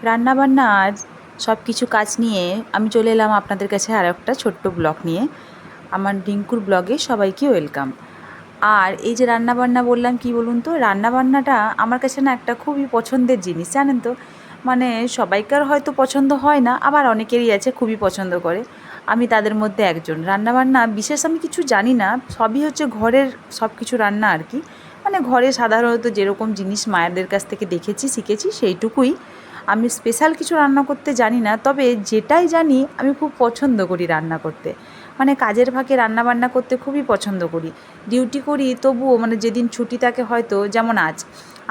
রান্নাবান্না আজ সব কিছু কাজ নিয়ে আমি চলে এলাম আপনাদের কাছে আর একটা ছোট্ট ব্লগ নিয়ে। আমার রিঙ্কুর ব্লগে সবাইকে ওয়েলকাম। আর এই যে রান্নাবান্না বললাম, কি বলুন তো, রান্নাবান্নাটা আমার কাছে না একটা খুবই পছন্দের জিনিস, জানেন তো। মানে সবাইকার হয়তো পছন্দ হয় না, আবার অনেকেরই আছে খুবই পছন্দ করে। আমি তাদের মধ্যে একজন। রান্নাবান্না বিশেষ আমি কিছু জানি না, সবই হচ্ছে ঘরের সব কিছু রান্না আর কি। মানে ঘরে সাধারণত যেরকম জিনিস মায়েদের কাছ থেকে দেখেছি শিখেছি সেইটুকুই। আমি স্পেশাল কিছু রান্না করতে জানি না, তবে যেটাই জানি আমি খুব পছন্দ করি রান্না করতে। মানে কাজের ফাঁকে রান্না বান্না করতে খুবই পছন্দ করি। ডিউটি করি তবুও মানে যেদিন ছুটি থাকে, হয়তো যেমন আজ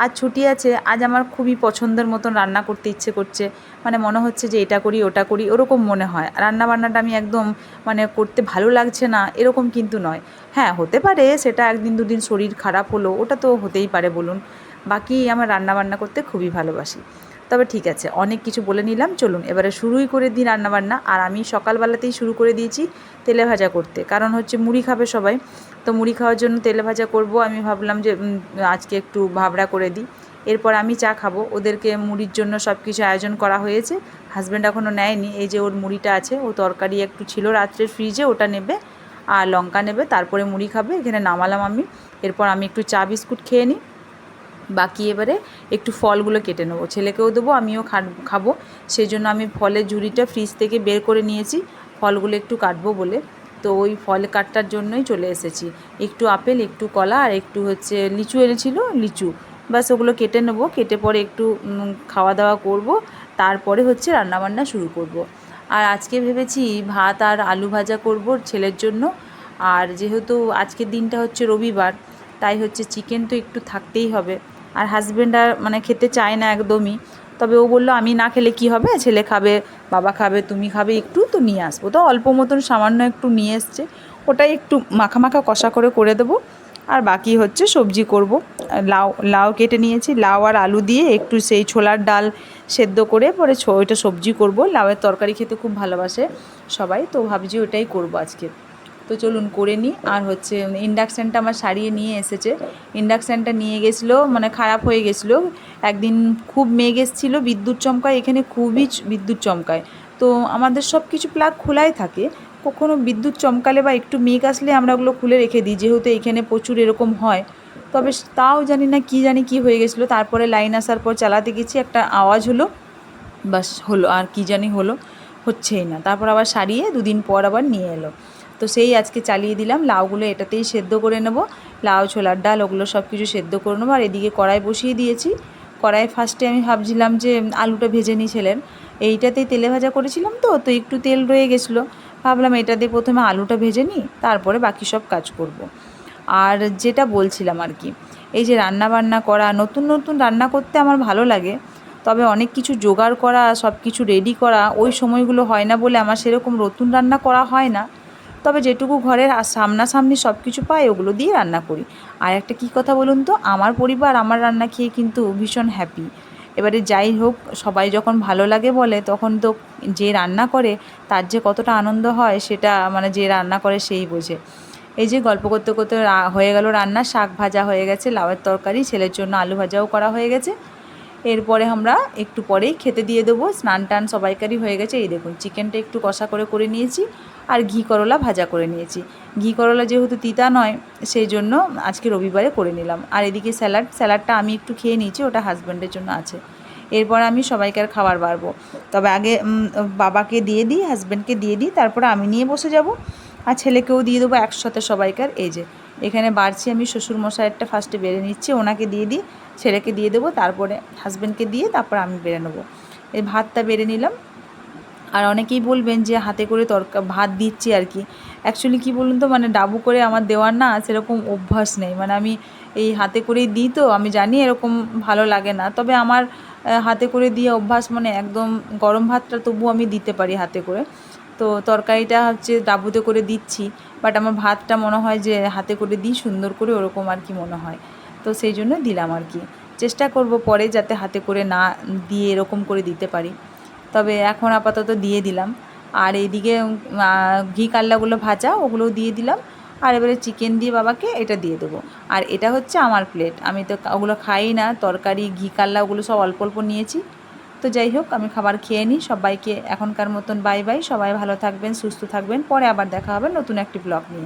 আজ ছুটি আছে, আজ আমার খুবই পছন্দের মতন রান্না করতে ইচ্ছে করছে। মানে মনে হচ্ছে যে এটা করি ওটা করি, ওরকম মনে হয়। রান্না বান্নাটা আমি একদম মানে করতে ভালো লাগছে না এরকম কিন্তু নয়। হ্যাঁ, হতে পারে সেটা একদিন দুদিন শরীর খারাপ হলো, ওটা তো হতেই পারে বলুন। বাকি আমার রান্না বান্না করতে খুবই ভালোবাসি। তবে ঠিক আছে, অনেক কিছু বলে নিলাম, চলুন এবারে শুরুই করে দিই রান্নাবান্না। আর আমি সকালবেলাতেই শুরু করে দিয়েছি তেলে ভাজা করতে, কারণ হচ্ছে মুড়ি খাবে সবাই। তো মুড়ি খাওয়ার জন্য তেলে ভাজা করব। আমি ভাবলাম যে আজকে একটু ভাবড়া করে দিই। এরপর আমি চা খাবো, ওদেরকে মুড়ির জন্য সব কিছু আয়োজন করা হয়েছে। হাজব্যান্ড এখনও নেয়নি, এই যে ওর মুড়িটা আছে, ও তরকারি একটু ছিল রাত্রের ফ্রিজে, ওটা নেবে আর লঙ্কা নেবে, তারপরে মুড়ি খাবে। এখানে নামালাম আমি। এরপর আমি একটু চা বিস্কুট খেয়ে নিই। বাকি এবারে একটু ফলগুলো কেটে নেবো, ছেলেকেও দেবো আমিও খাবো। সেই জন্য আমি ফলের ঝুড়িটা ফ্রিজ থেকে বের করে নিয়েছি, ফলগুলো একটু কাটবো বলে। তো ওই ফল কাটার জন্যই চলে এসেছি। একটু আপেল, একটু কলা আর একটু হচ্ছে লিচু এনেছিল, লিচু। বাস ওগুলো কেটে নেবো, কেটে পরে একটু খাওয়া দাওয়া করব। তারপরে হচ্ছে রান্নাবান্না শুরু করব। আর আজকে ভেবেছি ভাত আর আলু ভাজা করব ছেলের জন্য। আর যেহেতু আজকের দিনটা হচ্ছে রবিবার, তাই হচ্ছে চিকেন তো একটু থাকতেই হবে। আর হাজব্যান্ড আর মানে খেতে চায় না একদমই। তবে ও বললো আমি না খেলে কি হবে, ছেলে খাবে, বাবা খাবে, তুমি খাবে, একটু তো নিয়ে আসবো। তো অল্প মতন সামান্য একটু নিয়ে এসছে, ওটাই একটু মাখা মাখা কষা করে দেবো। আর বাকি হচ্ছে সবজি করব। লাউ লাউ কেটে নিয়েছি, লাউ আর আলু দিয়ে একটু সেই ছোলার ডাল সেদ্ধ করে পরে ওইটা সবজি করব। লাউয়ের তরকারি খেতে খুব ভালোবাসে সবাই, তো ভাবছি ওইটাই করব আজকে। তো চলুন করে নিই। আর হচ্ছে ইন্ডাকশানটা আমার সারিয়ে নিয়ে এসেছে। ইন্ডাকশানটা নিয়ে গেছিলো, মানে খারাপ হয়ে গেছিলো একদিন। খুব মেঘ এসেছিলো, বিদ্যুৎ চমকায়, এখানে খুবই বিদ্যুৎ চমকায়। তো আমাদের সব কিছু প্লাগ খোলাই থাকে। কখনো বিদ্যুৎ চমকালে বা একটু মেঘ আসলে আমরা ওগুলো খুলে রেখে দিই, যেহেতু এখানে প্রচুর এরকম হয়। তবে তাও জানি না কী হয়ে গেছিলো। তারপরে লাইন আসার পর চালাতে গেছি, একটা আওয়াজ হলো, বাস হলো, আর কী জানি হলো, হচ্ছেই না। তারপর আবার সারিয়ে দুদিন পর আবার নিয়ে এলো। তো সেই আজকে চালিয়ে দিলাম। লাউগুলো এটাতেই সেদ্ধ করে নেব, লাউ ছোলার ডাল ওগুলো সব কিছু সেদ্ধ করে নেবো। আর এদিকে কড়াই বসিয়ে দিয়েছি। কড়াই ফার্স্টে আমি ভাবছিলাম যে আলুটা ভেজে নিই ছেলের। এইটাতেই তেলে ভাজা করেছিলাম, তো তো একটু তেল রয়ে গেছিলো। ভাবলাম এটাতে প্রথমে আলুটা ভেজে নিই, তারপরে বাকি সব কাজ করব। আর যেটা বলছিলাম আর কি, এই যে রান্না বান্না করা, নতুন নতুন রান্না করতে আমার ভালো লাগে। তবে অনেক কিছু জোগাড় করা, সব কিছু রেডি করা, ওই সময়গুলো হয় না বলে আমার সেরকম নতুন রান্না করা হয় না। তবে যেটুকু ঘরের সামনাসামনি সব কিছু পাই ওগুলো দিয়ে রান্না করি। আর একটা কী কথা বলুন তো, আমার পরিবার আমার রান্না খেয়ে কিন্তু ভীষণ হ্যাপি। এবারে যাই হোক, সবাই যখন ভালো লাগে বলে, তখন তো যে রান্না করে তার যে কতটা আনন্দ হয় সেটা মানে যে রান্না করে সেই বোঝে। এই যে গল্প করতে করতে হয়ে গেল রান্না, শাক ভাজা হয়ে গেছে, লাউয়ের তরকারি, ছেলের জন্য আলু ভাজাও করা হয়ে গেছে। এরপরে আমরা একটু পরেই খেতে দিয়ে দেবো। স্নান টান সবাইকারই হয়ে গেছে। এই দেখুন চিকেনটা একটু কষা করে নিয়েছি, আর ঘি করলা ভাজা করে নিয়েছি। ঘি করলা যেহেতু তিতা নয়, সেই জন্য আজকে রবিবারে করে নিলাম। আর এদিকে স্যালাডটা আমি একটু খেয়ে নিয়েছি, ওটা হাজব্যান্ডের জন্য আছে। এরপর আমি সবাইকার খাবার বাড়বো। তবে আগে বাবাকে দিয়ে দিই, হাজব্যান্ডকে দিয়ে দিই, তারপরে আমি নিয়ে বসে যাব। আর ছেলেকেও দিয়ে দেবো একসাথে সবাইকার। এই যে এখানে বাড়ছি, আমি শ্বশুরমশাইয়েরটা ফার্স্টে বেড়ে নিচ্ছি, ওনাকে দিয়ে দিই, ছেলেকে দিয়ে দেবো, তারপরে হাজব্যান্ডকে দিয়ে তারপর আমি বেড়ে নেবো। এই ভাতটা বেড়ে নিলাম। আর অনেকেই বলবেন যে হাতে করে ভাত দিচ্ছি আর কি। অ্যাকচুয়ালি কী বলুন তো, মানে ডাবু করে আমার দেওয়ার না সেরকম অভ্যাস নেই। মানে আমি এই হাতে করেই দিই, তো আমি জানি এরকম ভালো লাগে না। তবে আমার হাতে করে দিয়ে অভ্যাস, মানে একদম গরম ভাতটা তবুও আমি দিতে পারি হাতে করে। তো তরকারিটা হচ্ছে ডাবুতে করে দিচ্ছি, বাট আমার ভাতটা মনে হয় যে হাতে করে দিই সুন্দর করে, ওরকম আর কি মনে হয়। তো সেই জন্য দিলাম আর কি। চেষ্টা করব পরে যাতে হাতে করে না দিয়ে এরকম করে দিতে পারি। তবে এখন আপাতত দিয়ে দিলাম। আর এইদিকে ঘি কাল্লাগুলো ভাজা, ওগুলোও দিয়ে দিলাম। আর এবারে চিকেন দিয়ে বাবাকে এটা দিয়ে দেবো। আর এটা হচ্ছে আমার প্লেট, আমি তো ওগুলো খাই না, তরকারি ঘি কাল্লা ওগুলো সব অল্প অল্প নিয়েছি। তো যাই হোক, আমি খাবার খেয়ে নিই। সবাইকে এখনকার মতন বাই বাই। সবাই ভালো থাকবেন, সুস্থ থাকবেন। পরে আবার দেখা হবে নতুন একটি ব্লগ নিয়ে।